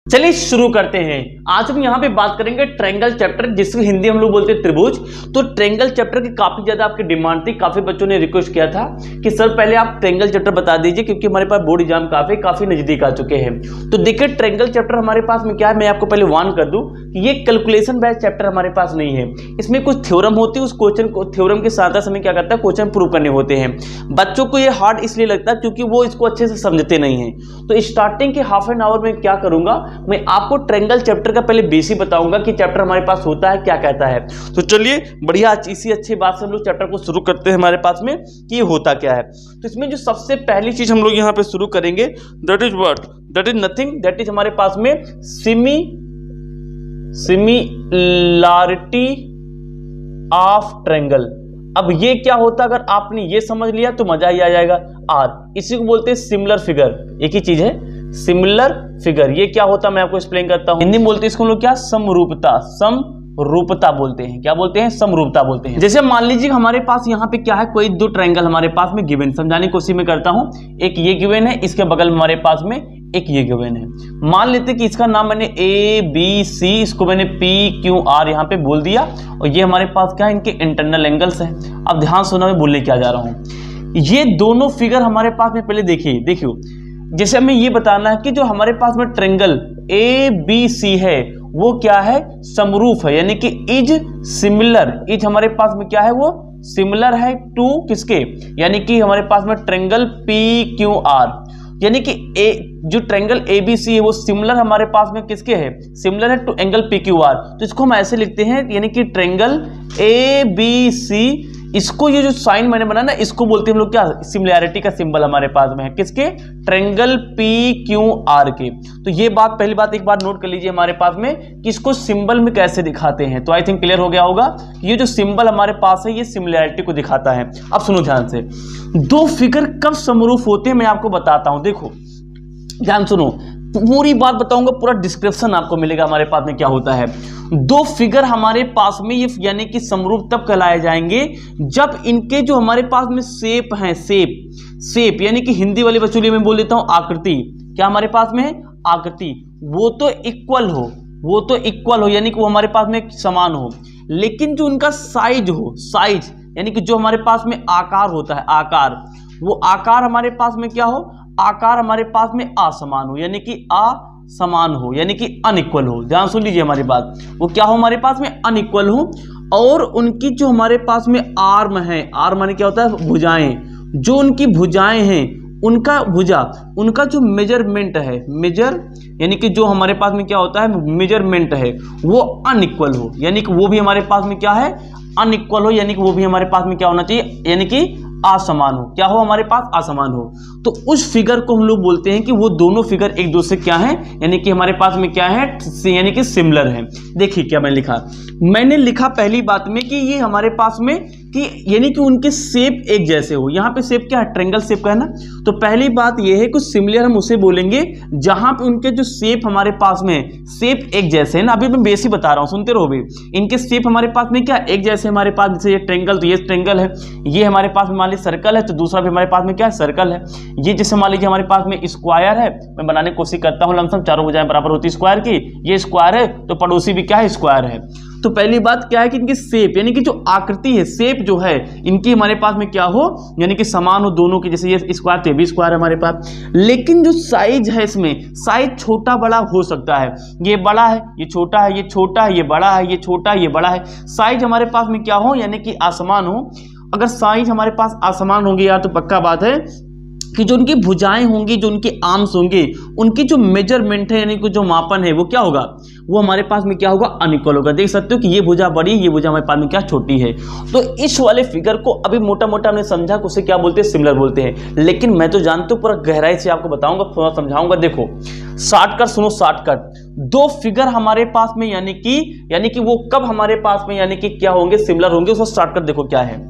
चलिए शुरू करते हैं। आज हम यहाँ पे बात करेंगे ट्रायंगल चैप्टर, जिसको हिंदी हम लोग बोलते हैं त्रिभुज। तो ट्रायंगल चैप्टर की काफी ज्यादा आपकी डिमांड थी, काफी बच्चों ने रिक्वेस्ट किया था कि सर पहले आप ट्रायंगल चैप्टर बता दीजिए, क्योंकि हमारे पास बोर्ड एग्जाम काफी नजदीक आ चुके हैं। तो देखिए ट्रायंगल चैप्टर हमारे पास में क्या है, मैं आपको पहले वार्न कर दूं कि ये कैलकुलेशन बेस्ड चैप्टर हमारे पास नहीं है। इसमें कुछ थ्योरम होती है, उस क्वेश्चन को थ्योरम के साथ समय क्या करता है, क्वेश्चन प्रूव करने होते हैं। बच्चों को ये हार्ड इसलिए लगता है क्योंकि वो इसको अच्छे से समझते नहीं है। तो स्टार्टिंग के हाफ एन आवर में क्या करूंगा, मैं आपको ट्रायंगल चैप्टर का पहले बेसिक बताऊंगा कि चैप्टर हमारे पास होता है क्या कहता है। तो चलिए बढ़िया इसी अच्छी बात से हम लोग चैप्टर को शुरू करते हैं हमारे पास में कि ये होता क्या है। तो इसमें जो सबसे पहली चीज हम लोग यहाँ पे शुरू करेंगे, that is what, that is nothing, that is हमारे पास में सिमिलैरिटी ऑफ ट्रायंगल। अब ये क्या होता है, अगर आपने ये समझ लिया तो मजा ही आ जाएगा। आर, इसी को बोलते हैं सिमिलर फिगर, एक ही चीज है सिमिलर फिगर। ये क्या होता है मैं आपको एक्सप्लेन करता हूं। हिंदी में बोलते हैं इसको हम लोग क्या, समरूपता, समरूपता बोलते हैं। क्या बोलते हैं, समरूपता बोलते हैं। जैसे मान लीजिए हमारे पास यहाँ पे क्या है, कोई दो ट्रायंगल हमारे पास में गिवन, समझाने की कोशिश में करता हूं। एक ये गिवन है, इसके बगल में हमारे पास में एक ये गिवन है। मान लेते कि इसका नाम मैंने ए बी सी, इसको मैंने पी क्यू आर यहाँ पे बोल दिया, और ये हमारे पास क्या है, इनके इंटरनल एंगल्स है। अब ध्यान सुना मैं बोलने क्या जा रहा हूं। ये दोनों फिगर हमारे पास में पहले देखियो, जैसे हमें ये बताना है कि जो हमारे पास में ट्रायंगल ए बी सी है वो क्या है, समरूप है, यानी कि इज सिमिलर। इज हमारे पास में क्या है, वो सिमिलर है टू किसके, यानी कि हमारे पास में ट्रायंगल पी क्यू आर, यानी कि ए जो ट्रायंगल ए बी सी है वो सिमिलर हमारे पास में किसके है, सिमिलर है to angle P Q R. तो इसको हम ऐसे लिखते हैं, यानी कि ट्रायंगल ए बी सी, इसको ये जो साइन मैंने बनाया ना, इसको बोलते हैं हम लोग क्या, सिमिलैरिटी का सिंबल हमारे पास में है किसके, ट्रायंगल पी क्यू आर के। तो ये बात पहली बात एक बार नोट कर लीजिए हमारे पास में कि इसको सिंबल में कैसे दिखाते हैं। तो आई थिंक क्लियर हो गया होगा कि ये जो सिंबल हमारे पास है ये सिमिलैरिटी को दिखाता है। अब सुनो ध्यान से, दो फिगर कब समरूप होते हैं मैं आपको बताता हूं। देखो ध्यान सुनो, पूरी बात बताऊंगा, पूरा डिस्क्रिप्शन आपको मिलेगा हमारे पास में क्या होता है। दो फिगर हमारे पास में ये यानी कि समरूप तब कहलाए जाएंगे जब इनके जो हमारे पास में शेप हैं, शेप यानी कि हिंदी वाले बच्चों में बोल देता हूं आकृति, क्या हमारे पास में है आकृति, वो तो इक्वल हो, यानी कि वो हमारे पास में समान हो। लेकिन जो उनका साइज हो, साइज यानी कि जो हमारे पास में आकार होता है, आकार, वो आकार हमारे पास में क्या हो, आकार हमारे पास में असमान हो, यानी कि असमान हो, यानी कि अनइक्वल हो। ध्यान सुन लीजिए हमारी बात, वो क्या हो हमारे पास में, अनइक्वल हो। और उनकी जो हमारे पास में आर्म है, आर्म माने क्या होता है, भुजाएं, जो उनकी भुजाएं हैं, उनका जो मेजरमेंट है, मेजर यानी कि जो हमारे पास में क्या होता है, मेजरमेंट है, वो अनइक्वल हो, यानी कि वो भी हमारे पास में क्या है, अनइक्वल हो, यानी कि वो भी हमारे पास में क्या होना चाहिए, यानी कि असमान हो। क्या हो हमारे पास, असमान हो। तो उस फिगर को हम लोग बोलते हैं कि वो दोनों फिगर एक दूसरे क्या है, यानी कि हमारे पास में क्या है, यानी कि सिमिलर है। देखिए क्या मैंने लिखा पहली बात में कि ये हमारे पास में कि यानी कि उनके शेप एक जैसे हो। यहाँ पे शेप क्या है, ट्रायंगल शेप का है ना। तो पहली बात ये है कि सिमिलर हम उसे बोलेंगे जहां पे उनके जो शेप हमारे पास में शेप एक जैसे है ना। अभी मैं बेसिक बता रहा हूँ, सुनते रहो भी। इनके शेप हमारे पास में क्या एक जैसे हमारे पास, जैसे ये ट्रायंगल, तो ये ट्रायंगल है, ये हमारे पास में मान लीजिए सर्कल है, तो दूसरा भी हमारे पास में क्या है, सर्कल है। ये जैसे मान लीजिए हमारे पास में स्क्वायर है, मैं बनाने की कोशिश करता हूँ, लमसम चारों भुजाएं बराबर होती है स्क्वायर की, ये स्क्वायर है तो पड़ोसी भी क्या है, स्क्वायर है। तो पहली बात क्या है कि इनकी शेप यानी कि जो आकृति है, शेप जो है इनकी हमारे पास में क्या हो, यानी कि समान हो दोनों की। जैसे ये स्क्वायर तो ये भी स्क्वायर है हमारे पास, लेकिन जो साइज है इसमें, साइज छोटा बड़ा हो सकता है। ये बड़ा है, ये छोटा है, ये छोटा है, ये बड़ा है, ये छोटा है, ये बड़ा है। साइज हमारे पास में क्या हो, यानी कि असमान हो। अगर साइज हमारे पास असमान होंगे यार, तो पक्का बात है कि जो उनकी भुजाएं होंगी, जो उनके आर्म्स होंगे, उनकी जो मेजरमेंट है यानी कि जो मापन है वो क्या होगा, वो हमारे पास में क्या होगा, अनइक्वल होगा। देख सकते हो कि ये भुजा बड़ी, ये भुजा हमारे पास में क्या छोटी है। तो इस वाले फिगर को अभी मोटा मोटा हमने समझा कि उसे क्या बोलते हैं, सिमिलर बोलते हैं। लेकिन मैं तो जानता हूं, पूरा गहराई से आपको बताऊंगा, थोड़ा समझाऊंगा। देखो शॉर्टकट सुनो, शॉर्टकट। दो फिगर हमारे पास में यानी कि वो कब हमारे पास में यानी कि क्या होंगे, सिमिलर होंगे। उसका शॉर्टकट देखो क्या है,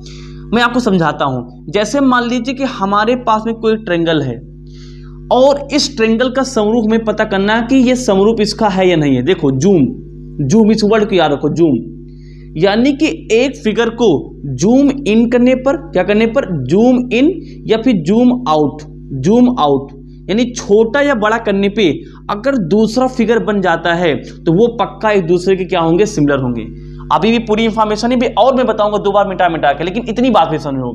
मैं आपको समझाता हूं। जैसे मान लीजिए कि हमारे पास में कोई ट्रायंगल है और इस ट्रायंगल का समरूप में पता करना है कि ये समरूप इसका है या नहीं है। देखो जूम इस वर्ड को याद रखो, जूम यानी कि एक फिगर को जूम इन करने पर, क्या करने पर, जूम इन या फिर जूम आउट यानी छोटा या बड़ा करने पे अगर दूसरा फिगर बन जाता है तो वो पक्का एक दूसरे के क्या होंगे, सिमिलर होंगे। अभी भी पूरी इंफॉर्मेशन है भी और मैं बताऊंगा 2 बार मिटा मिटा के, लेकिन इतनी बात भी समझो।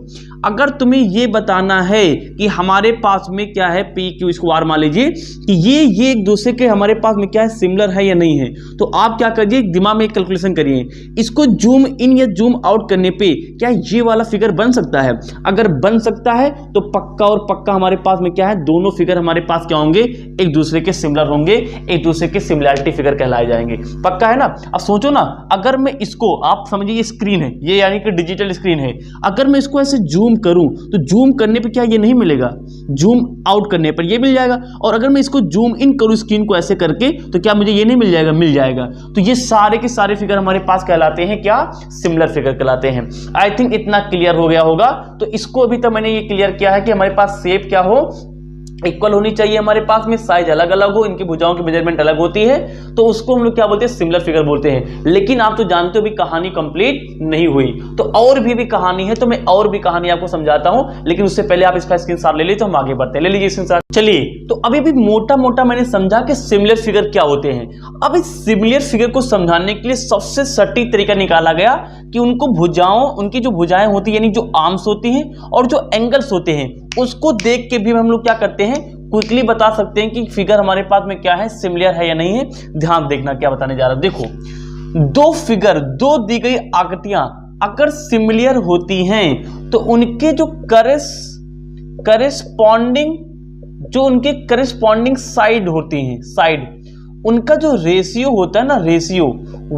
अगर तुम्हें ये बताना है कि हमारे पास में क्या है पी क्यू स्क्वायर, मान लीजिए कि ये एक दूसरे के हमारे पास में क्या है, सिमिलर है या नहीं है, तो आप क्या करिए, दिमाग में एक कैलकुलेशन करिए, इसको जूम इन या जूम आउट करने पे क्या ये वाला फिगर बन सकता है? अगर बन सकता है तो पक्का और पक्का हमारे पास में क्या है, दोनों फिगर हमारे पास क्या होंगे, एक दूसरे के सिमिलर होंगे, एक दूसरे के सिमिलैरिटी फिगर कहलाए जाएंगे। पक्का है ना? अब सोचो ना, अगर मैं इसको, आप समझिए ये स्क्रीन है, ये यानी कि डिजिटल स्क्रीन है, अगर मैं इसको ऐसे जूम करूं तो जूम करने पे क्या ये नहीं मिलेगा, जूम आउट करने पर ये मिल जाएगा। और अगर मैं इसको जूम इन करूं स्क्रीन को ऐसे करके तो क्या मुझे ये नहीं मिल जाएगा, मिल जाएगा। तो ये सारे के सारे फिगर हमारे पास कहलाते हैं क्या, सिमिलर फिगर कहलाते हैं। आई थिंक इतना क्लियर हो गया होगा। तो इसको अभी तक मैंने ये क्लियर किया है कि हमारे पास शेप क्या हो, इक्वल होनी चाहिए, हमारे पास में साइज अलग अलग हो, इनकी भुजाओं की मेजरमेंट अलग होती है, तो उसको हम लोग क्या बोलते हैं, सिमिलर फिगर बोलते हैं। लेकिन आप तो जानते हो भी कहानी कंप्लीट नहीं हुई, तो और भी कहानी है, तो मैं और भी कहानी आपको समझाता हूं, लेकिन उससे पहले आप इसका स्क्रीनशॉट ले लीजिए, तो हम आगे बढ़ते हैं। ले लीजिए स्क्रीनशॉट। चलिए, तो अभी भी मोटा मोटा मैंने समझा कि सिमिलर फिगर क्या होते हैं। अब इस सिमिलर फिगर को समझाने के लिए सबसे सटीक तरीका निकाला गया कि उनको भुजाओं, उनकी जो भुजाएं होती है, यानी जो आर्म्स होती हैं और जो एंगल्स होते हैं, उसको देख के भी हम लोग क्या करते हैं, क्विकली बता सकते हैं कि फिगर हमारे पास में क्या है, सिमिलर है या नहीं है। ध्यान देखना क्या बताने जा रहा हूं। देखो, दो फिगर, दो दी गई आकृतियां अगर सिमिलर होती हैं तो उनके जो करेस्पॉन्डिंग साइड होती हैं, साइड, उनका जो रेशियो होता है ना, रेशियो,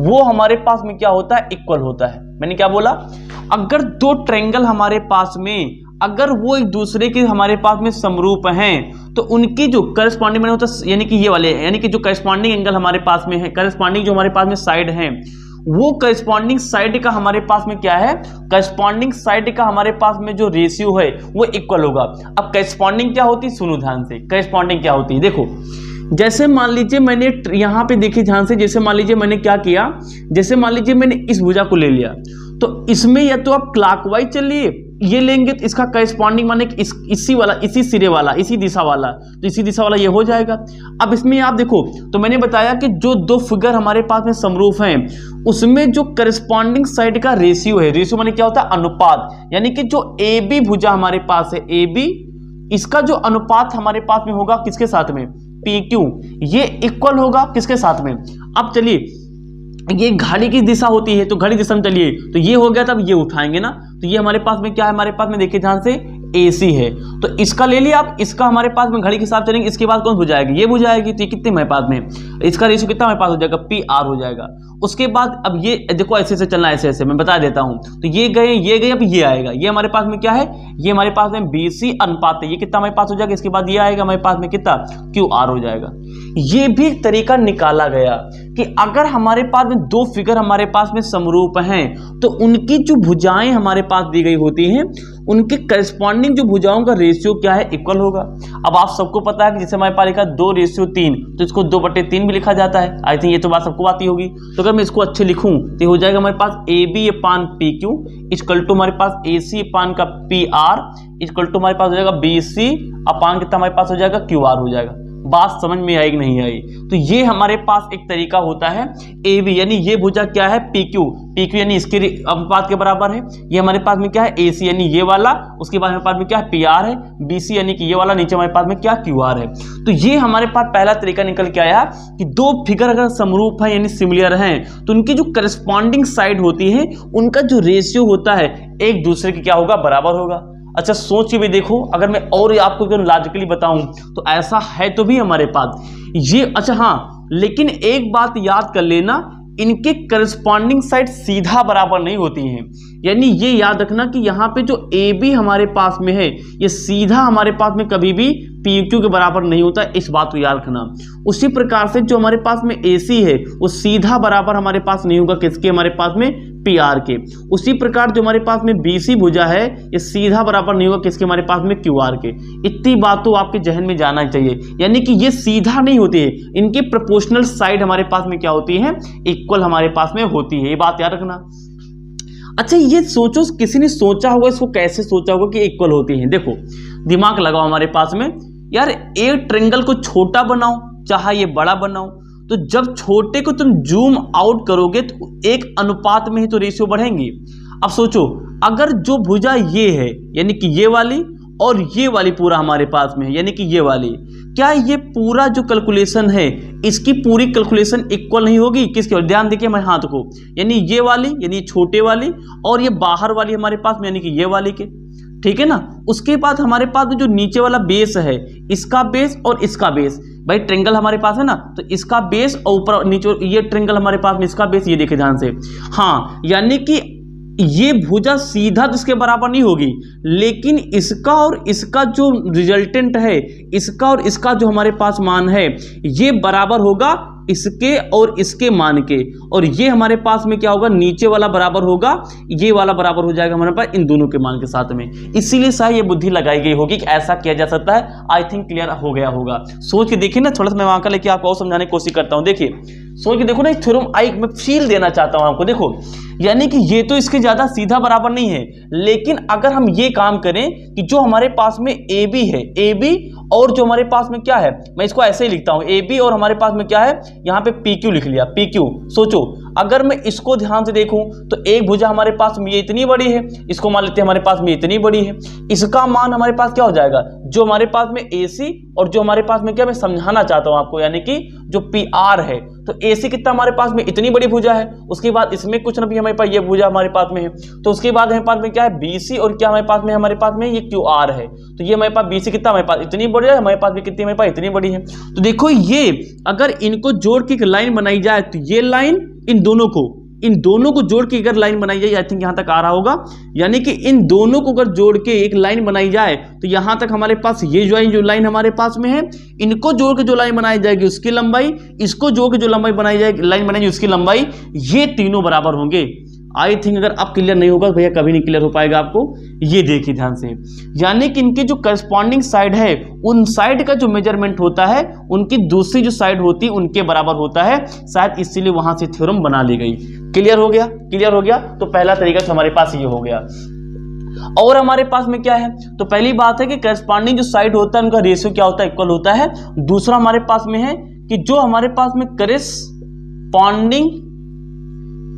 वो हमारे पास में क्या होता है, इक्वल होता है। मैंने क्या बोला, अगर दो ट्रायंगल हमारे पास में, अगर वो एक दूसरे के हमारे पास में समरूप हैं तो उनकी जो करस्पॉन्डिंग में होता है, यानी कि ये वाले, यानी कि जो करस्पॉन्डिंग एंगल हमारे पास में है, करस्पॉन्डिंग जो हमारे पास में साइड है, वो करस्पॉन्डिंग साइड का हमारे पास में क्या है, करस्पॉन्डिंग साइड का हमारे पास में जो रेशियो है वो इक्वल होगा। अब करस्पॉन्डिंग क्या होती है, सुनो ध्यान से, करस्पॉन्डिंग क्या होती है। देखो, जैसे मान लीजिए मैंने यहां पे देखिए ध्यान से, जैसे मान लीजिए मैंने क्या किया, जैसे मान लीजिए मैंने इस भुजा को ले लिया, तो इसमें या तो आप क्लॉकवाइज चलिए, ये लेंगे तो इसका करस्पॉन्डिंग माने इसी वाला, इसी सिरे वाला, इसी दिशा वाला, तो इसी दिशा वाला ये हो जाएगा। अब इसमें आप देखो, तो मैंने बताया कि जो दो फिगर हमारे पास में समरूप हैं उसमें जो करस्पॉन्डिंग साइड का रेशियो है, रेशियो माने क्या होता है, अनुपात, यानी कि जो ए बी भुजा हमारे पास है, ए बी, इसका जो अनुपात हमारे पास में होगा किसके साथ में, पी क्यू, ये इक्वल होगा किसके साथ में। अब चलिए, ये घड़ी की दिशा होती है तो घड़ी दिशा में चलिए, तो ये हो गया, तब ये उठाएंगे ना, तो ये हमारे पास में क्या है, हमारे पास में देखिए ध्यान से AC है, तो इसका ले लिया आप, इसका हमारे पास में घड़ी के हिसाब चलेंगे, इसके बाद कौन बुझाएगी, ये बुझाएगी, तो ये कितने हमारे पास में, इसका रेशियो कितना हमारे पास हो जाएगा, PR हो जाएगा। उसके बाद अब ये देखो ऐसे ऐसे चलना, ऐसे ऐसे मैं बता देता हूं, तो ये गए, अब ये आएगा, ये हमारे पास में क्या है, ये हमारे पास में BC अनुपात है, ये कितना हमारे पास हो जाएगा, इसके बाद ये आएगा हमारे पास में कितना, QR हो जाएगा। ये भी एक तरीका निकाला गया कि अगर हमारे पास में दो फिगर हमारे पास में समरूप हैं तो उनकी जो भुजाएं हमारे पास दी गई होती हैं, उनके करस्पॉन्डिंग जो भुजाओं का रेशियो क्या है, इक्वल होगा। अब आप सबको पता है कि जैसे हमारे पास लिखा 2:3, तो इसको 2/3 भी लिखा जाता है। आई थिंक ये तो बात सबको आती होगी। तो अगर मैं इसको अच्छे लिखूं तो हो जाएगा हमारे पास AB upon PQ equal to हमारे पास AC अपान का PR इक्वल टू हमारे पास हो जाएगा BC अपान कितना हमारे पास हो जाएगा, QR हो जाएगा। बात समझ में आई कि नहीं आई? तो ये हमारे पास एक तरीका होता है AB, यानी ये भुजा क्या है, PQ यानी इसके अनुपात के बराबर है। ये हमारे पास में क्या है, AC यानी ये वाला, उसके बाद हमारे पास में क्या है, PR है, BC यानी कि ये वाला, नीचे हमारे पास में क्या, QR है। तो ये हमारे पास पहला तरीका निकल के आया कि दो फिगर अगर समरूप है यानी सिमिलर हैं तो उनकी जो करस्पॉन्डिंग साइड होती है उनका जो रेशियो होता है एक दूसरे के क्या होगा, बराबर होगा। अच्छा सोच के भी देखो, अगर मैं और आपको लॉजिकली बताऊं तो ऐसा है तो भी हमारे पास ये। अच्छा हाँ, लेकिन एक बात याद कर लेना, इनके करस्पॉन्डिंग साइड सीधा बराबर नहीं होती हैं। यानी ये याद रखना कि यहाँ पे जो AB हमारे पास में है ये सीधा हमारे पास में कभी भी PQ के बराबर नहीं होता, इस बात को याद रखना। उसी प्रकार से जो हमारे पास में AC है वो सीधा बराबर हमारे पास नहीं होगा किसके, हमारे पास में PR के। उसी प्रकार जो हमारे पास में BC भुजा है ये सीधा बराबर नहीं होगा किसके, हमारे पास में QR के। इतनी बात तो आपके जहन में जाना चाहिए, यानी कि ये सीधा नहीं होती है, इनकी प्रोपोर्शनल साइड हमारे पास में क्या होती है, इक्वल हमारे पास में होती है, ये बात याद रखना। अच्छा ये सोचो, किसी ने सोचा होगा, इसको कैसे सोचा होगा कि इक्वल होती है। देखो दिमाग लगाओ हमारे पास में, यार एक ट्रायंगल को छोटा बनाओ चाहे ये बड़ा बनाओ, तो जब छोटे को तुम जूम आउट करोगे तो एक अनुपात में ही तो रेशियो बढ़ेंगी। अब सोचो, अगर जो भुजा ये है यानी कि ये वाली और ये वाली पूरा हमारे पास में है यानी कि ये वाली, क्या ये पूरा जो कैलकुलेशन है इसकी पूरी कैलकुलेशन इक्वल नहीं होगी? किसके? ध्यान देखिए हमारे हाथ को, यानी ये वाली यानी छोटे वाली और ये बाहर वाली हमारे पास में यानी कि ये वाली के, ठीक है ना। उसके बाद हमारे पास में जो नीचे वाला बेस है, इसका बेस और इसका बेस, भाई ट्रेंगल हमारे पास है ना, तो इसका बेस और ऊपर नीचे ये ट्रेंगल हमारे पास में इसका बेस, ये देखे ध्यान से। हाँ, यानी कि ये भुजा सीधा तो इसके बराबर नहीं होगी, लेकिन इसका और इसका जो रिजल्टेंट है, इसका और इसका जो हमारे पास मान है, ये बराबर होगा इसके और इसके मान के, और ये हमारे पास में क्या होगा, नीचे वाला बराबर होगा, ये वाला बराबर हो जाएगा हमारे पास इन दोनों के मान के साथ में। इसीलिए शायद ये बुद्धि लगाई गई होगी कि ऐसा किया जा सकता है। आई थिंक क्लियर हो गया होगा। सोच के देखिए ना, थोड़ा सा मैं वहां का लेके आपको और समझाने की कोशिश करता हूं। देखिए सोच के देखो ना, थ्योरम आई मैं फील देना चाहता हूं आपको। देखो यानी कि ये तो इसके ज्यादा सीधा बराबर नहीं है, लेकिन अगर हम ये काम करें कि जो हमारे पास में ए बी है, ए बी और जो हमारे पास में क्या है, मैं इसको ऐसे ही लिखता हूं, ए बी और हमारे पास में क्या है, यहां पे पी क्यू लिख लिया, पी क्यू। सोचो अगर मैं इसको ध्यान से देखूं तो एक भुजा हमारे पास में ये इतनी बड़ी है, इसको मान लेते हैं हमारे पास में इतनी बड़ी है, इसका मान हमारे पास क्या हो जाएगा, जो हमारे पास में AC और जो हमारे पास में क्या, मैं समझाना चाहता हूं आपको, यानी कि जो PR है, तो AC कितना हमारे पास में इतनी बड़ी भुजा है, उसके बाद इसमें कुछ ना भी हमारे पास ये भुजा हमारे पास में है, तो उसके बाद हमारे पास में क्या है BC और क्या हमारे पास में ये QR है, तो ये हमारे पास BC कितना हमारे पास इतनी बड़ी है, हमारे पास भी कितनी हमारे पास इतनी बड़ी है। तो देखो ये अगर इनको जोड़ के एक लाइन बनाई जाए तो ये लाइन इन दोनों को जोड़ के अगर लाइन बनाई जाए, आई थिंक यहां तक आ रहा होगा, यानी कि इन दोनों को अगर जोड़ के एक लाइन बनाई जाए तो यहां तक हमारे पास ये जो लाइन हमारे पास में है, इनको जोड़ के जो लाइन बनाई जाएगी उसकी लंबाई, इसको जोड़ के जो लंबाई बनाई जाएगी, लाइन बनाई उसकी लंबाई, ये तीनों बराबर होंगे। आई थिंक अगर अब क्लियर नहीं होगा तो भैया कभी नहीं क्लियर हो पाएगा आपको। ये देखिए ध्यान से, यानी कि इनके जो करस्पॉन्डिंग साइड है, उन साइड का जो मेजरमेंट होता है उनकी दूसरी जो साइड होती है उनके बराबर होता है, शायद इसीलिए वहां से थ्योरम बना ली गई। क्लियर हो गया? क्लियर हो गया। तो पहला तरीका तो हमारे पास ये हो गया। और हमारे पास में क्या है, तो पहली बात है कि करस्पॉन्डिंग जो साइड होता है उनका रेशियो क्या होता है, इक्वल होता है। दूसरा हमारे पास में है कि जो हमारे पास में करस्पॉन्डिंग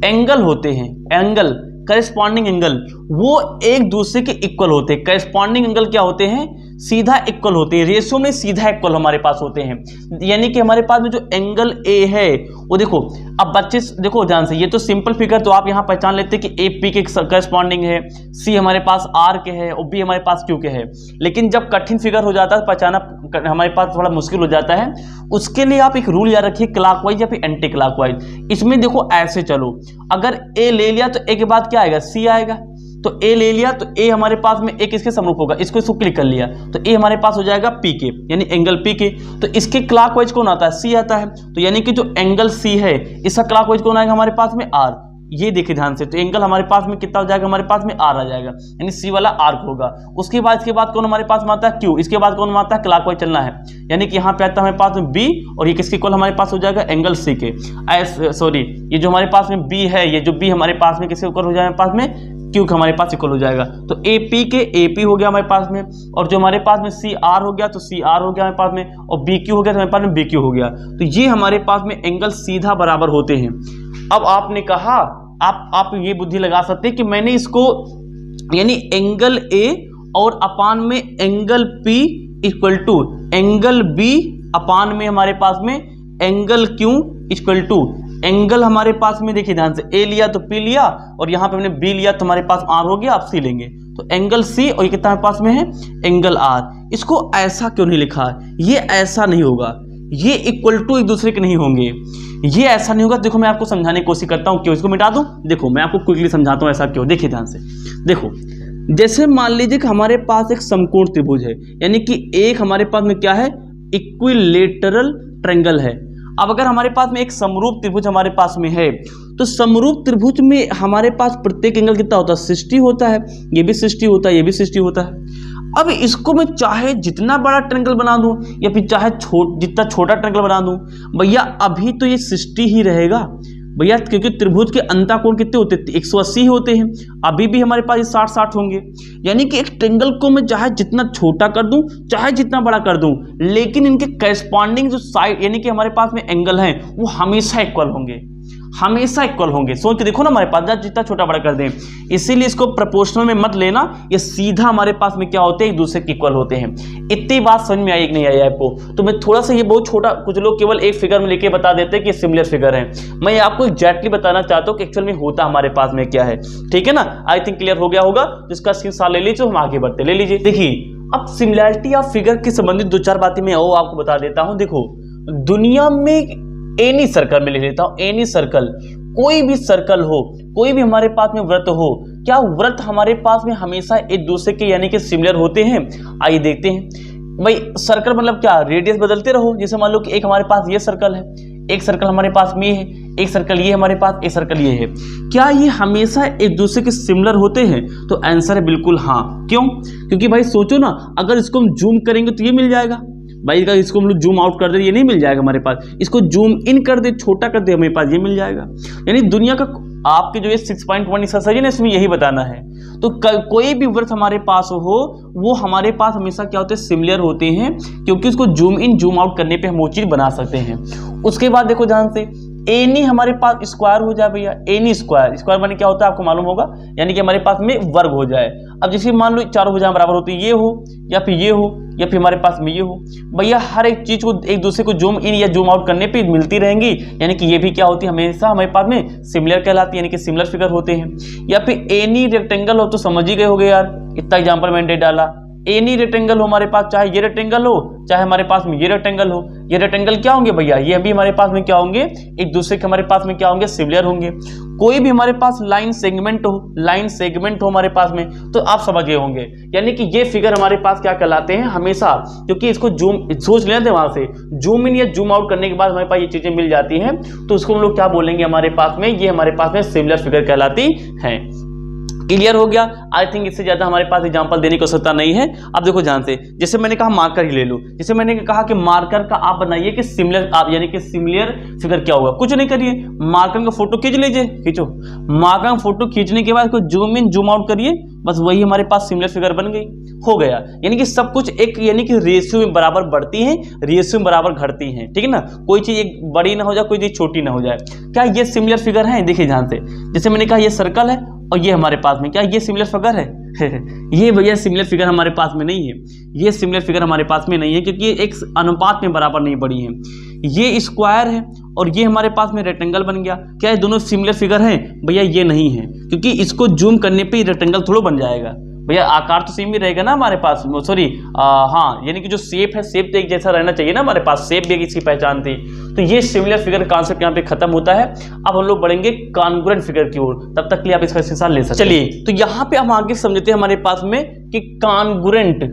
एंगल होते हैं, एंगल करस्पॉन्डिंग एंगल, वो एक दूसरे के इक्वल होते हैं। करस्पॉन्डिंग एंगल क्या होते हैं, सीधा इक्वल होते हैं, रेशियो में सीधा इक्वल हमारे पास होते हैं। यानी कि हमारे पास में जो एंगल ए है वो देखो, अब बच्चे देखो ध्यान से, ये तो सिंपल फिगर तो आप यहां पहचान लेते हैं कि ए पी के करस्पॉन्डिंग है, सी हमारे पास आर के है और बी हमारे पास क्यू के है। लेकिन जब कठिन फिगर हो जाता है पहचाना हमारे पास थोड़ा मुश्किल हो जाता है, उसके लिए आप एक रूल याद रखिए, क्लॉकवाइज या फिर एंटी क्लॉकवाइज। इसमें देखो ऐसे चलो, अगर ए ले लिया तो ए के बाद क्या आएगा, सी आएगा, तो ए ले लिया तो ए हमारे पास में एक इसके समरूप होगा, इसको क्लिक कर लिया तो ए हमारे पास हो जाएगा पी के, यानी एंगल पी के। तो इसके क्लॉकवाइज कौन आता है, सी आता है, तो यानी कि जो एंगल सी है इसका क्लॉकवाइज कौन आएगा हमारे पास में, आर। ये देखिए ध्यान से, तो एंगल हमारे पास में कितना हो जाएगा, हमारे पास में आर आ जाएगा, यानी सी वाला आर्क होगा। उसके बाद इसके बाद कौन हमारे पास में आता है, क्यू। इसके बाद कौन आता है, क्लॉकवाइज चलना है, यानी कि यहाँ पे आता है हमारे पास में बी, और ये किसके इक्वल हमारे पास हो जाएगा, एंगल सी के। सॉरी, ये जो हमारे पास में बी है, ये जो बी हमारे पास में किसके इक्वल हो जाएगा, हमारे पास में क्यू हमारे पास इक्वल हो जाएगा। तो ए पी के ए पी हो गया हमारे पास में, और जो हमारे पास में सी आर हो गया तो सी आर हो गया हमारे पास में, और बी क्यू हो गया तो हमारे पास में बी क्यू हो गया। तो ये हमारे पास में एंगल सीधा बराबर होते हैं। अब आपने कहा, आप ये बुद्धि लगा सकते हैं कि मैंने इसको, यानी एंगल ए और अपान में angle P equal to angle B अपान में हमारे पास में angle Q equal to angle हमारे पास में, देखिए ध्यान से, ए लिया तो पी लिया, और यहां पे हमने बी लिया तो हमारे पास आर हो गया, आप सी लेंगे तो एंगल सी, और ये कितना हमारे पास में है, एंगल आर। इसको ऐसा क्यों नहीं लिखा, ये ऐसा नहीं होगा, ये इक्वल टू एक दूसरे के नहीं होंगे, ये ऐसा नहीं होगा। देखो मैं आपको समझाने की कोशिश करता हूं, क्यों, इसको मिटा दूं, देखो मैं आपको क्विकली समझाता हूं ऐसा क्यों। देखिए ध्यान से, देखो जैसे मान लीजिए कि हमारे पास एक समकोण त्रिभुज है, यानी कि एक हमारे पास में क्या है, इक्विलेटरल ट्रायंगल है। अब अगर हमारे पास में एक समरूप त्रिभुज हमारे पास में है, तो समरूप त्रिभुज में हमारे पास प्रत्येक एंगल कितना होता है, 60 होता है, ये भी 60 होता है, ये भी 60 होता है। अब इसको मैं चाहे जितना बड़ा ट्रायंगल बना दूं या फिर चाहे जितना छोटा ट्रायंगल बना दूं, भैया अभी तो ये 60 ही रहेगा, भैया क्योंकि त्रिभुज के अंतःकोण कितने होते हैं, 180 होते हैं, अभी भी हमारे पास 60-60 होंगे। यानी कि एक ट्रायंगल को मैं चाहे जितना छोटा कर दूं चाहे जितना बड़ा कर दूं, लेकिन इनके करस्पॉन्डिंग जो साइड यानी कि हमारे पास में एंगल हैं वो हमेशा इक्वल होंगे, हमेशा इक्वल होंगे। सोच के देखो ना, हमारे पास जितना छोटा बड़ा कर दें, इसीलिए इसको प्रोपोर्शनल में मत लेना, ये सीधा हमारे पास में क्या होते हैं, एक दूसरे के इक्वल होते हैं। इतनी बात समझ में आई कि नहीं आई आपको? तो मैं थोड़ा सा ये बहुत छोटा, कुछ लोग केवल एक फिगर में लेके बता देते हैं कि सिमिलर फिगर है, मैं आपको एग्जैक्टली बताना चाहता हूँ कि एक्चुअल में होता हमारे पास में क्या है। ठीक है ना, आई थिंक क्लियर हो गया होगा। जिसका स्क्रीनशॉट ले लीजिए, हम आगे बढ़ते, ले लीजिए। देखिए अब सिमिलैरिटी ऑफ फिगर के संबंधित 2-4 बातें मैं और आपको बता देता हूँ। देखो दुनिया में एनी सर्कल में ले लेता हूं, एनी सर्कल, कोई भी सर्कल हो, कोई भी हमारे पास में वृत्त हो, क्या वृत्त हमारे पास में हमेशा एक दूसरे के यानी कि सिमिलर होते हैं? आइए देखते हैं। भाई सर्कल मतलब क्या, रेडियस बदलते रहो। जैसे मान लो कि एक हमारे पास ये सर्कल है, एक सर्कल हमारे पास में है, एक सर्कल ये हमारे पास, एक सर्कल ये है, क्या ये हमेशा एक दूसरे के सिमिलर होते हैं? तो आंसर है बिल्कुल हाँ। क्यों? क्योंकि भाई सोचो ना, अगर इसको हम जूम करेंगे तो ये मिल जाएगा भाई, इसको हम लोग जूम आउट कर दे ये नहीं मिल जाएगा हमारे पास, इसको जूम इन कर दे, छोटा कर दे, हमारे पास ये मिल जाएगा। यानी दुनिया का आपके जो ये 6.1 एक्सरसाइज है ना, इसमें यही बताना है। तो कोई भी वृत्त हमारे पास हो वो हमारे पास हमेशा क्या होते हैं, सिमिलर होते हैं, क्योंकि उसको जूम इन जूम आउट करने पे हम वो चीज बना सकते हैं। उसके बाद देखो ध्यान से, एनी हमारे पास स्क्वायर हो जाए भैया, एनी स्क्वायर, स्क्वायर माने क्या होता है आपको मालूम होगा, यानी कि हमारे पास में वर्ग हो जाए। अब जैसे मान लो चारों भुजाएं बराबर होती है, ये हो या फिर ये हो या फिर हमारे पास में ये हो, भैया हर एक चीज को एक दूसरे को जूम इन या जूम आउट करने पे मिलती रहेंगी, यानी कि ये भी क्या होती है, हमेशा हमारे पास में सिमिलर कहलाती है, यानी कि सिमिलर फिगर होते हैं। या फिर एनी रेक्टेंगल हो, तो समझ ही गए होगे यार, इतना एग्जाम्पल मैंने डाला। एनी रेक्टेंगल हो हमारे पास, चाहे ये रेक्टेंगल हो चाहे हमारे पास में ये रेक्टेंगल हो, ये रेक्टेंगल क्या होंगे भैया, ये भी हमारे पास में क्या होंगे, एक दूसरे के हमारे पास में क्या होंगे, सिमिलर होंगे। कोई भी हमारे पास लाइन सेगमेंट हो, लाइन सेगमेंट हो हमारे पास में, तो आप समझ गए होंगे, यानी कि ये फिगर हमारे पास क्या कहलाते हैं हमेशा, क्योंकि इसको जूम सोच लेते हैं, वहां से जूम इन या जूम आउट करने के बाद हमारे पास ये चीजें मिल जाती हैं, तो उसको हम लोग क्या बोलेंगे, हमारे पास में ये हमारे पास में सिमिलर फिगर कहलाती है। क्लियर हो गया? आई थिंक इससे ज्यादा हमारे पास एग्जांपल देने की आवश्यकता नहीं है। अब देखो ध्यान से, जैसे मैंने कहा मार्कर ही ले लो, जैसे मैंने कहा कि मार्कर का आप बनाइए कि सिमिलर, आप यानी कि सिमिलर फिगर क्या होगा, कुछ नहीं करिए, मार्कर का फोटो खींच लीजिए, खींचो, मार्कर का फोटो खींचने के बाद जूम इन जूम आउट करिए, बस वही हमारे पास सिमिलर फिगर बन गई, हो गया। यानी कि सब कुछ एक यानी कि रेशियो में बराबर बढ़ती है, रेशियो में बराबर घटती है, ठीक है ना, कोई चीज एक बड़ी ना हो जाए, कोई चीज छोटी ना हो जाए। क्या ये सिमिलर फिगर है? देखिए ध्यान से, जैसे मैंने कहा ये सर्कल है और ये हमारे पास में क्या ये सिमिलर फिगर है ये भैया सिमिलर फिगर हमारे पास में नहीं है, ये सिमिलर फिगर हमारे पास में नहीं है, क्योंकि ये एक अनुपात में बराबर नहीं बढ़ी है। ये स्क्वायर है और ये हमारे पास में रेक्टेंगल बन गया, क्या ये दोनों सिमिलर फिगर हैं? भैया ये नहीं है, क्योंकि इसको जूम करने पे रेक्टेंगल थोड़ा बन जाएगा भैया, आकार तो सेम ही रहेगा ना हमारे पास, सॉरी हाँ, यानी कि जो शेप है, शेप तो एक जैसा रहना चाहिए ना हमारे पास, शेप भी इसकी पहचान थी। तो ये सिमिलर फिगर कॉन्सेप्ट यहाँ पे खत्म होता है। अब हम लोग बढ़ेंगे कॉन्ग्रुएंट फिगर की ओर, तब तक के लिए आप इसका स्क्रीनशॉट ले सकते हैं। चलिए तो यहाँ पे हम आगे समझते हैं हमारे पास में कि कॉन्ग्रुएंट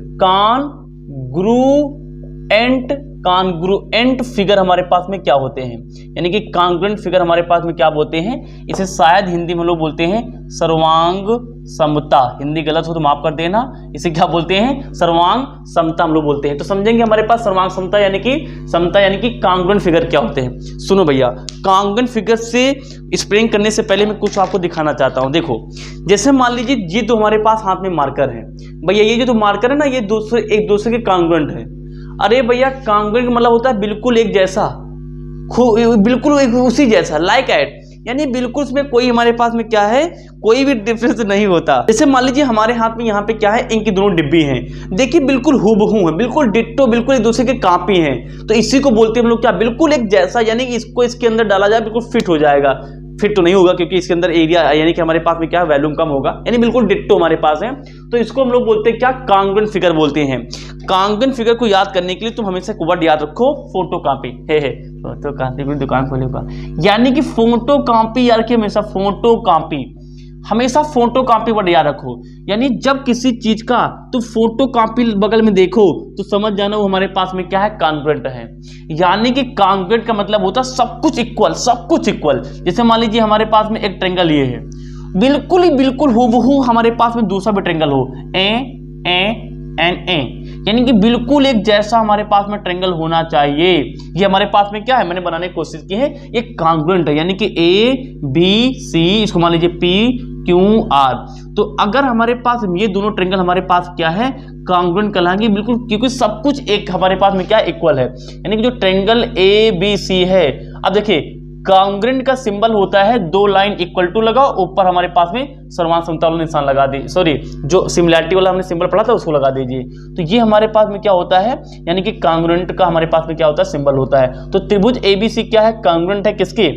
फिगर हमारे पास में क्या होते हैं, यानी कि कॉन्ग्रुएंट फिगर हमारे पास में क्या बोलते हैं, इसे शायद हिंदी में हम लोग बोलते हैं सर्वांग समता, हिंदी गलत हो तो माफ कर देना, इसे क्या बोलते हैं, सर्वांग समता हम लोग बोलते हैं। तो समझेंगे हमारे पास सर्वांग समता यानी कि कॉन्ग्रुएंट फिगर क्या होते हैं। सुनो भैया, कॉन्ग्रुएंट फिगर से एक्सप्लेन करने से पहले मैं कुछ आपको दिखाना चाहता हूं। देखो जैसे मान लीजिए ये तो हमारे पास हाथ में मार्कर है भैया, ये जो मार्कर है ना, ये एक दूसरे के कॉन्ग्रुएंट है। अरे भैया कॉन्ग्रुएंट मतलब होता है बिल्कुल एक जैसा, बिल्कुल एक उसी जैसा, लाइक एट, यानी बिल्कुल उसमें कोई हमारे पास में क्या है, कोई भी डिफरेंस नहीं होता। जैसे मान लीजिए हमारे हाथ में यहाँ पे क्या है, इनकी दोनों डिब्बी हैं, देखिए बिल्कुल हूबहू है, बिल्कुल डिट्टो, बिल्कुल एक दूसरे के कॉपी हैं। तो इसी को बोलते हैं हम लोग क्या, बिल्कुल एक जैसा, यानी कि इसको इसके अंदर डाला जाए बिल्कुल फिट हो जाएगा। फिट तो नहीं होगा क्योंकि इसके अंदर एरिया यानी कि हमारे पास में क्या है, वॉल्यूम कम होगा, यानी बिल्कुल डिट्टो हमारे पास है। तो इसको हम लोग बोलते हैं क्या, कॉन्ग्रुएंट फिगर बोलते हैं। कॉन्ग्रुएंट फिगर को याद करने के लिए तुम हमेशा एक वर्ड याद रखो, फोटोकॉपी। फोटोकॉपी की दुकान खोलेगा, यानी कि फोटोकॉपी यार कि हमेशा फोटोकॉपी, हमेशा फोटोकॉपी वर्ड याद रखो। यानी जब किसी चीज का तो फोटोकॉपी बगल में देखो तो समझ जाना वो हमारे पास में क्या है, कॉन्ग्रुएंट है। यानी कि कॉन्ग्रुएंट का मतलब होता है सब कुछ इक्वल, सब कुछ इक्वल। जैसे मान लीजिए हमारे पास में एक ट्रायंगल ये है, बिल्कुल ही बिल्कुल हूबहू हमारे पास में दूसरा भी ट्रायंगल हो, ए यानी कि बिल्कुल एक जैसा हमारे पास में ट्रायंगल होना चाहिए। ये हमारे पास में क्या है, मैंने बनाने की कोशिश की है, ये कांग्रुएंट है, यानी कि ABC, इसको मान लीजिए PQR। तो अगर हमारे पास ये दोनों ट्रायंगल हमारे पास क्या है, कांग्रुएंट कहलाएंगे बिल्कुल, क्योंकि सब कुछ एक हमारे पास में क्या इक्वल है। यानी कि जो ट्रायंगल ABC है, अब देखिए कांग्रुएंट का सिंबल होता है 2 लाइन इक्वल टू लगाओ, ऊपर हमारे पास में समान समतल निशान लगा दी, सॉरी जो सिमिलैरिटी वाला हमने सिंबल पढ़ा था उसको लगा दीजिए। तो ये हमारे पास में क्या होता है, यानी कि कांग्रुएंट का हमारे पास में क्या होता है, सिंबल होता है। तो त्रिभुज ABC क्या है, कांग्रुएंट है किसके,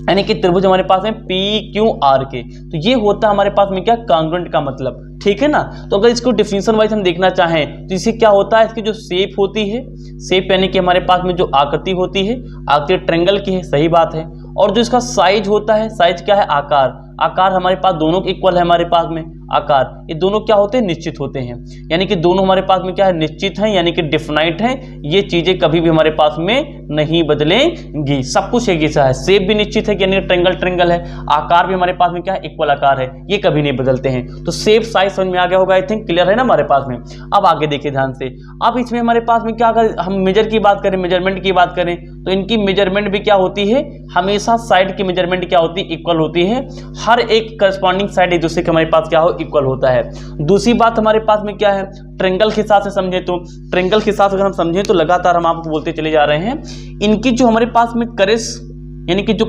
यानी कि त्रिभुज हमारे पास में PQR के। तो ये होता है हमारे पास में क्या, कांग्रुएंट का मतलब, ठीक है ना। तो अगर इसको डिफिनेशन वाइज हम देखना चाहें तो इसे क्या होता है, इसकी जो शेप होती है, शेप यानी कि हमारे पास में जो आकृति होती है, आकृति ट्रायंगल की है, सही बात है। और जो इसका साइज होता है, साइज क्या है, आकार, आकार हमारे पास दोनों इक्वल है, हमारे पास में आकार, ये दोनों क्या होते हैं, निश्चित होते हैं। यानी कि दोनों हमारे पास में क्या है, निश्चित है, यानी कि डिफिनाइट है। ये चीजें कभी भी हमारे पास में नहीं बदलेंगी, सब कुछ एक जैसा है। शेप भी निश्चित है, यानी ट्रायंगल ट्रायंगल है। आकार भी हमारे पास में क्या है, इक्वल आकार है, ये कभी नहीं बदलते हैं। तो शेप साइज समझ में आ गया होगा, आई थिंक क्लियर है ना हमारे पास में। अब आगे देखिए ध्यान से, अब इसमें हमारे पास में क्या, अगर हम मेजर की बात करें, मेजरमेंट की बात करें, तो इनकी मेजरमेंट भी क्या होती है, हमेशा साइड की मेजरमेंट क्या होती है, इक्वल होती है। हर एक करस्पॉन्डिंग साइड एक दूसरे के हमारे पास क्या हो, इक्वल होता है। दूसरी बात हमारे पास में क्या है, ट्रायंगल के हिसाब से समझे तो, ट्रायंगल के हिसाब से अगर हम समझें तो लगातार हम आपको बोलते चले जा रहे हैं, इनकी जो हमारे पास में यानी कि जो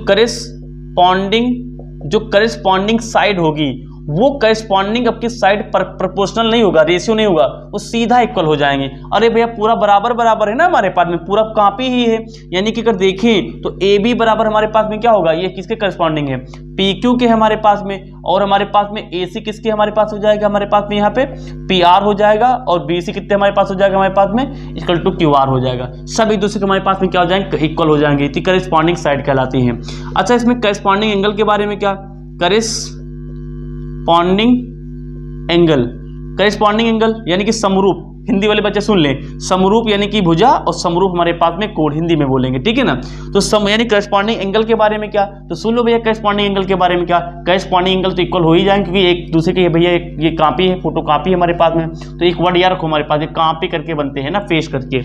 करेस्पॉन्डिंग साइड होगी, वो करेस्पॉन्डिंग आपकी साइड पर प्रोपोर्शनल नहीं होगा, रेशियो नहीं होगा, वो सीधा इक्वल हो जाएंगे। अरे भैया पूरा बराबर बराबर है ना हमारे पास में, पूरा कॉपी ही है। यानी कि अगर देखें तो AB बराबर हमारे पास में क्या होगा, ये किसके करेस्पॉन्डिंग है, PQ के हमारे पास में, और हमारे पास में AC किसके हमारे पास हो जाएगा, हमारे पास में यहाँ पे PR हो जाएगा, और BC कितने हमारे पास हो जाएगा, हमारे पास में इक्वल टू QR हो जाएगा। सब एक दूसरे के हमारे पास में क्या हो जाएंगे, इक्वल हो जाएंगे, तो करेस्पॉन्डिंग साइड कहलाती है। अच्छा, इसमें करेस्पॉन्डिंग एंगल के बारे में क्या, करेस्पॉन्डिंग एंगल यानी कि समरूप, हिंदी वाले बच्चे सुन लें, समरूप यानी कि भुजा, और समरूप हमारे पास में कोण, हिंदी में बोलेंगे, ठीक है ना। तो यानी करेस्पॉन्डिंग एंगल के बारे में क्या, तो सुन लो भैया करेस्पॉन्डिंग एंगल के बारे में क्या, करेस्पॉन्डिंग एंगल तो इक्वल हो ही जाएंगे, क्योंकि एक दूसरे के भैया ये कॉपी है, फोटो कॉपी है हमारे पास में। तो एक वर्ड याद रखो, हमारे पास कॉपी करके बनते हैं ना, फेस करके।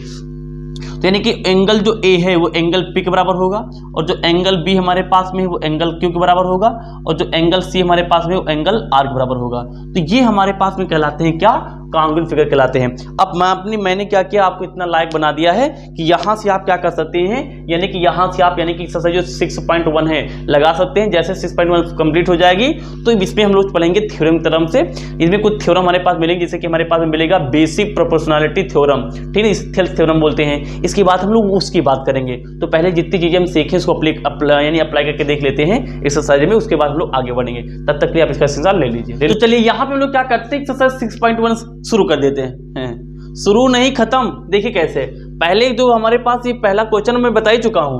तो यानी कि एंगल जो A है वो एंगल P के बराबर होगा, और जो एंगल B हमारे पास में है वो एंगल Q के बराबर होगा, और जो एंगल C हमारे पास में वो एंगल R के बराबर होगा। तो ये हमारे पास में कहलाते हैं क्या, कांग्रुएंट फिगर कहलाते हैं। अब मैंने क्या किया, आपको इतना लायक बना दिया है कि यहां से आप क्या कर सकते हैं, यानी कि यहां से आप यानी कि एक्सरसाइज जो 6.1 है लगा सकते हैं। जैसे 6.1 कंप्लीट हो जाएगी तो इसमें हम लोग पढ़ेंगे थ्योरम तरफ से। इसमें कुछ थ्योरम हमारे पास मिलेंगे, जैसे कि हमारे पास में मिलेगा बेसिक प्रोपोर्शनैलिटी थ्योरम, ठीक है, इस थ्योरम बोलते हैं। इसके बाद हम लोग उसकी बात करेंगे। तो पहले जितनी चीजें हम सीखें उसको अप्लाई करके देख लेते हैं एक्सरसाइज में, उसके बाद हम लोग आगे बढ़ेंगे। तब तक के लिए आप इसका एक्सरसाइज ले लीजिए। तो चलिए यहाँ पे हम लोग क्या करते हैं, एक्सरसाइज 6.1 शुरू कर देते हैं। शुरू नहीं खत्म, देखिए कैसे। पहले जो हमारे पास ये पहला क्वेश्चन मैं बता ही चुका हूं,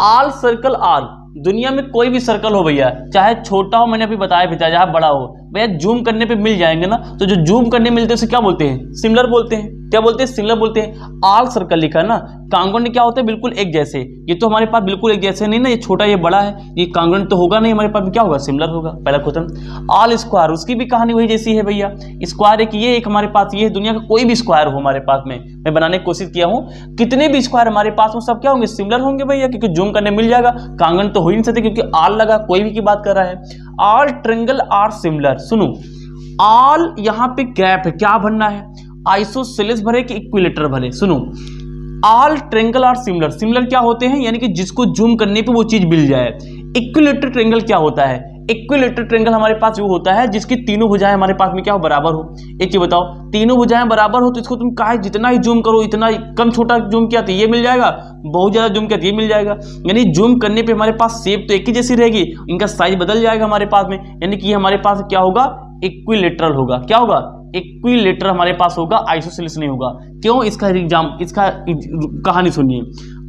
ऑल सर्कल आर, दुनिया में कोई भी सर्कल हो भैया, चाहे छोटा हो, मैंने अभी बताया भी था, चाहे बड़ा हो भैया, जूम करने पे मिल जाएंगे ना। तो जो जूम करने मिलते हैं उसे क्या बोलते हैं, सिमिलर बोलते हैं। क्या बोलते हैं, सिमिलर बोलते हैं। ऑल सर्कल लिखा है ना, कांग्रुएंट क्या होता है, बिल्कुल एक जैसे। ये तो हमारे पास बिल्कुल एक जैसे नहीं ना, ये छोटा ये बड़ा है, ये कांग्रुएंट तो होगा नहीं, हमारे पास क्या होगा, सिमिलर होगा। पहला क्वेश्चन। ऑल स्क्वायर, उसकी भी कहानी वही जैसी है भैया। स्क्वायर एक ये, एक हमारे पास ये, दुनिया का कोई भी स्क्वायर हो हमारे पास में, मैं बनाने की कोशिश किया हूँ, कितने भी स्क्वायर हमारे पास हो सब क्या होंगे, सिमिलर होंगे भैया, क्योंकि जूम करने मिल जाएगा। कांग्रुएंट तो हो ही नहीं सकते, क्योंकि ऑल लगा, कोई भी की बात कर रहा है। ऑल ट्रायंगल आर सिमिलर, सुनो ऑल यहाँ पे गैप है, क्या भरना है, आइसोसेलेस भरे कि इक्विलेटर भरे। सुनो, all triangle are similar, similar क्या होते हैं, यानी कि जिसको जूम करने पे वो चीज मिल जाए। इक्विलेटर ट्रायंगल क्या होता है, इक्विलेटर ट्रायंगल हमारे पास वो होता है जिसकी तीनों भुजाएं हमारे पास में क्या हो, बराबर हो। एक चीज बताओ, तीनों भुजाएं बराबर हो तो इसको तुम काहे जितना ही जूम करो, इतना कम छोटा जूम किया तो ये मिल जाएगा, बहुत ज्यादा जूम किया तो ये मिल जाएगा। यानी जूम करने पे हमारे पास शेप तो एक ही जैसी रहेगी, इनका साइज बदल जाएगा हमारे पास में। यानी कि हमारे पास क्या होगा, इक्विलेटरल होगा। क्या होगा, इक्विलेटर हमारे पास होगा, आइसोसेलेस नहीं होगा। क्यों, इसका कहानी सुनिए।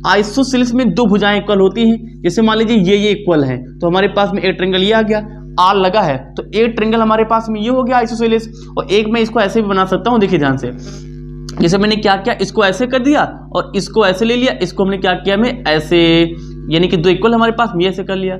आइसोसेलेस में दो भुजाएं इक्वल होती हैं, जैसे मान लीजिए ये इक्वल है, तो हमारे पास में एक ट्रायंगल ये आ गया, आर लगा है, तो एक ट्रायंगल हमारे पास में ये हो गया आइसोसेलेस। और एक मैं इसको ऐसे भी बना सकता हूं, देखिए ध्यान से, जैसे मैंने क्या किया, इसको ऐसे कर दिया और इसको ऐसे ले लिया, इसको हमने क्या किया, मैं ऐसे, यानी कि दो इक्वल हमारे पास में ऐसे कर लिया।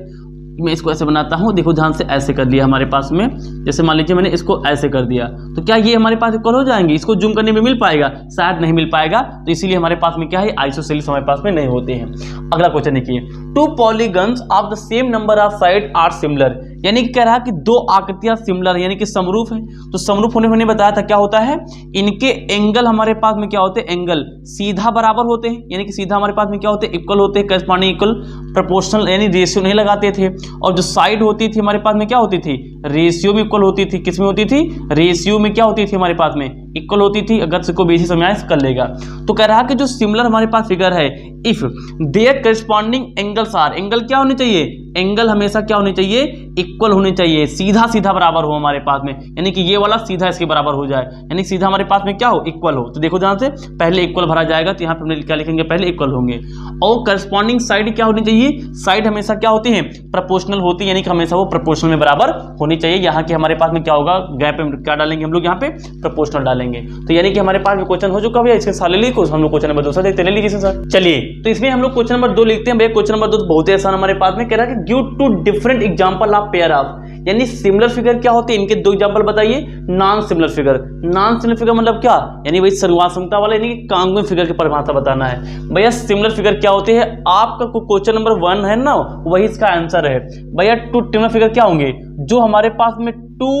मैं इसको ऐसे बनाता हूँ, देखो ध्यान से, ऐसे कर लिया हमारे पास में, जैसे मान लीजिए मैंने इसको ऐसे कर दिया, तो क्या ये हमारे पास इक्वल हो जाएंगे? इसको जूम करने में मिल पाएगा? शायद नहीं मिल पाएगा, तो इसीलिए हमारे पास में क्या है, आइसोसेलेस हमारे पास में नहीं होते हैं। अगला क्वेश्चन देखिए, two polygons of the same number of side are similar, यानी कि कह रहा है कि दो आकृतियां सिमिलर यानी कि समरूप है। तो समरूप होने बताया था क्या होता है, इनके एंगल हमारे पास में क्या होते हैं, एंगल सीधा बराबर होते हैं, यानी कि सीधा हमारे पास में क्या होते हैं, इक्वल होते हैं, करस्पॉन्डिंग इक्वल, प्रोपोर्शनल यानी रेशियो नहीं लगाते थे। और जो साइड होती थी हमारे पास में क्या होती थी, रेशियो भी इक्वल होती थी। किस में होती थी, रेशियो में क्या होती थी हमारे पास में, इक्वल होती थी। अगर इसको बेसिक समझाएं कर लेगा। तो कह रहा कि जो सिमिलर हमारे पास फिगर है, if their corresponding angles are, angle क्या होने चाहिए, एंगल हमेशा क्या होने चाहिए, इक्वल होने चाहिए, सीधा सीधा बराबर हो हमारे पास में, यानी कि ये वाला सीधा इसके बराबर हो जाए, यानी सीधा हमारे पास में क्या हो, इक्वल हो। तो देखो ध्यान से, पहले इक्वल भरा जाएगा, तो यहाँ पे हम क्या लिखेंगे, पहले इक्वल होंगे। और करस्पॉन्डिंग साइड क्या होनी चाहिए, साइड हमेशा क्या होती है, प्रोपोर्शनल होती है, यानी कि हमेशा वो प्रोपोर्शनल में बराबर होनी चाहिए। यहाँ के हमारे पास में क्या होगा, गैप में क्या डालेंगे हम लोग, यहाँ पे प्रोपोर्शनल डालेंगे। तो यानी कि हमारे पास में क्वेश्चन हो चुका भैया, इसके साथ ले लीजिए, हम लोग क्वेश्चन नंबर 2 देखते, ले लीजिए सर। चलिए, तो इसमें हम लोग क्वेश्चन नंबर 2 लिखते हैं भैया। क्वेश्चन नंबर 2 बहुत ही आसान हमारे पास में कह रहा है कि give two different example of pair of, यानी सिमिलर फिगर क्या होते हैं, इनके दो एग्जांपल बताइए। Non similar figure, non similar figure मतलब क्या, यानी वही सर्वासमता वाला, यानी कि कांगुइन फिगर की परिभाषा बताना है भैया। सिमिलर फिगर क्या होते हैं, आपका क्वेश्चन नंबर 1 है ना, वही इसका आंसर है भैया। टू सिमिलर फिगर क्या होंगे, जो हमारे पास में टू,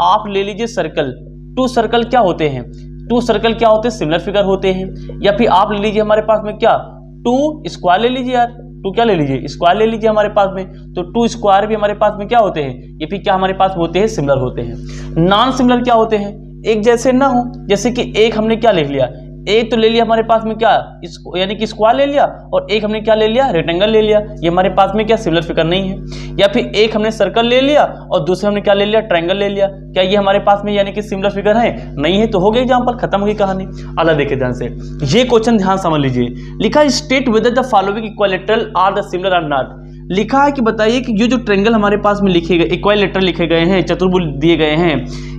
आप ले लीजिए सर्कल, टू सर्कल क्या होते हैं, टू सर्कल क्या होते हैं, सिमिलर फिगर होते हैं। या फिर आप ले लीजिए हमारे पास में क्या, टू स्क्वायर ले लीजिए यार, टू क्या ले लीजिए, स्क्वायर ले लीजिए हमारे पास में, तो टू स्क्वायर भी हमारे पास में क्या होते हैं, ये भी क्या हमारे पास होते हैं, सिमिलर होते हैं। नॉन सिमिलर क्या होते हैं, एक जैसे ना हो, जैसे कि एक हमने क्या लिख लिया, एक तो ले लिया हमारे पास में क्या, यानी कि स्क्वायर ले लिया, और एक हमने क्या ले लिया, रेक्टेंगल ले लिया, ये हमारे पास में क्या सिमिलर फिगर नहीं है। या फिर एक हमने सर्कल ले लिया और दूसरे हमने क्या ले लिया, ट्रायंगल ले लिया, क्या ये हमारे पास में यानी कि सिमिलर फिगर है, नहीं है। तो हो गया एग्जांपल, खत्म हो गई कहानी। अगला देखिए ध्यान से, ये क्वेश्चन ध्यान समझ लीजिए। लिखा state whether the following equilateral are the similar or not. लिखा है कि बताइए कि ये जो ट्रायंगल हमारे पास में लिखे गए, इक्विलैटरल लिखे गए हैं, चतुर्भुज दिए गए हैं,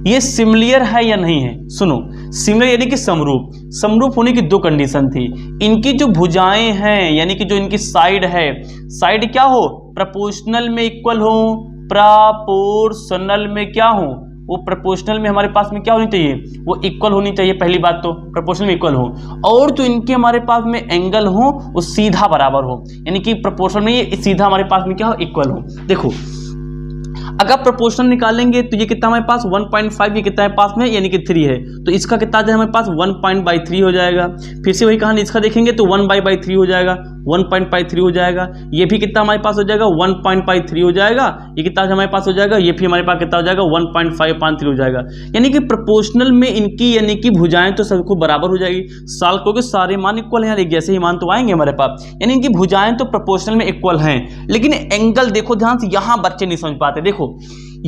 ये सिमिलर है या नहीं है। सुनो, सिमिलर यानी कि समरूप, समरूप होने की दो कंडीशन थी। इनकी जो भुजाएं हैं, यानी कि जो इनकी साइड है, साइड क्या हो, प्रोपोर्शनल में इक्वल हो, प्रोपोर्शनल में क्या हो, वो प्रोपोर्शनल में हमारे पास में क्या होनी चाहिए, वो इक्वल होनी चाहिए। पहली बात तो प्रोपोर्शनल में इक्वल हो, और तो इनके हमारे पास में एंगल हो वो सीधा बराबर हो, यानी कि प्रोपोर्शनल में ये सीधा हमारे पास में क्या हो, इक्वल हो। देखो अगर प्रोपोर्शनल निकालेंगे तो ये कितना हमारे पास 1.5, ये कितना है पास में, यानी कि 3 है, तो इसका कितना है हमारे पास 1/3 हो जाएगा। फिर से वही कहानी, इसका देखेंगे तो 1/3 हो जाएगा, 1.3 हो जाएगा। ये भी कितना हमारे पास हो जाएगा, 1.3 हो जाएगा। ये कितना हमारे पास हो जाएगा, ये भी हमारे पास कितना हो जाएगा, 1.5/3 हो जाएगा। यानी कि प्रोपोर्शनल में इनकी यानी कि भुजाएं तो सबको बराबर हो जाएगी। साल को सारे मान इक्वल हैं, जैसे ही मान तो आएंगे हमारे पास, यानी इनकी भुजाएं तो प्रोपोर्शनल में इक्वल हैं। लेकिन एंगल देखो ध्यान से, यहां बच्चे नहीं समझ पाते। देखो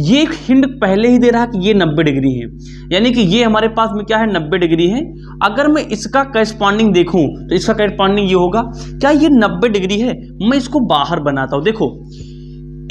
ये हिंट पहले ही दे रहा है कि ये 90 डिग्री है, यानी कि ये हमारे पास में क्या है, 90 डिग्री है। अगर मैं इसका करस्पॉन्डिंग देखूं तो इसका करस्पॉन्डिंग ये होगा, क्या ये 90 डिग्री है। मैं इसको बाहर बनाता हूं। देखो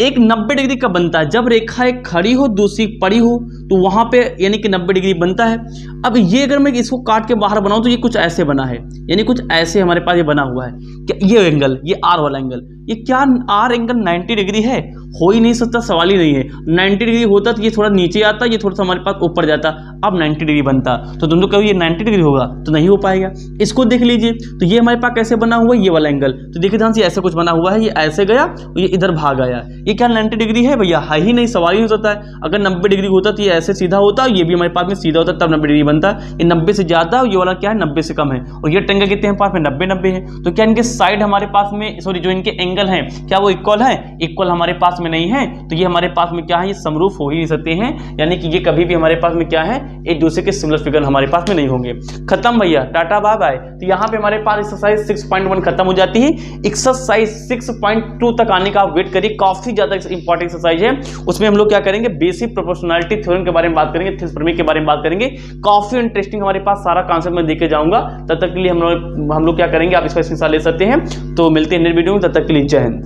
एक 90 डिग्री का बनता है जब रेखा एक खड़ी हो दूसरी पड़ी हो, तो वहां पे यानी कि 90 डिग्री बनता है। अब ये अगर मैं इसको काट के बाहर बनाऊं तो ये कुछ ऐसे बना है, यानी कुछ ऐसे हमारे पास ये बना हुआ है। क्या ये एंगल, ये आर वाला एंगल, ये क्या आर एंगल 90 डिग्री है, हो ही नहीं सकता, सवाल ही नहीं है। 90 डिग्री होता तो ये थोड़ा नीचे आता, ये थोड़ा सा हमारे पास ऊपर जाता, अब 90 डिग्री बनता। तो तुम लोग कहो ये 90 डिग्री होगा, तो नहीं हो पाएगा। इसको देख लीजिए, तो ये हमारे पास कैसे बना हुआ है, ये वाला एंगल, तो देखिए ध्यान से ऐसे कुछ बना हुआ है, ये ऐसे गया और ये इधर भाग आया। ये क्या 90 डिग्री है भैया, है ही नहीं, सवाल ही हो सकता है। अगर 90 डिग्री होता तो ये ऐसे सीधा होता, ये भी हमारे पास में सीधा होता, तब 90 डिग्री बनता। ये 90 से ज्यादा, ये वाला क्या है 90 से कम है, और ये ट्रायंगल कितने हैं पास में 90 है। तो क्या इनके साइड हमारे पास में, सॉरी जो इनके एंगल हैं क्या वो इक्वल है, इक्वल हमारे पास में नहीं है। तो ये हमारे पास में क्या है, ये समरूप हो ही नहीं सकते हैं, यानी कि ये कभी भी हमारे पास में क्या है, एक दूसरे के सिमिलर फिगर हमारे पास में नहीं होंगे। खत्म भैया, टाटा बाय बाय। तो यहाँ पे हमारे पास एक्सरसाइज 6.1 खत्म हो जाती है। एक्सरसाइज 6.2 तक आने का आप वेट करिए, काफी ज्यादा इंपॉर्टेंट एक्सरसाइज है। उसमें हम लोग क्या करेंगे, बेसिक प्रोपोर्शनैलिटी थ्योरम के बारे में बात करेंगे, थेल्स प्रमेय के बारे में बात करेंगे। काफी इंटरेस्टिंग हमारे पास सारा कॉन्सेप्ट मैं देके जाऊंगा। तब तक के लिए हम लोग क्या करेंगे, आप इसका स्क्रीनशॉट ले सकते हैं। तो मिलते हैं नेक्स्ट वीडियो में, तब तक के लिए जय हिंद।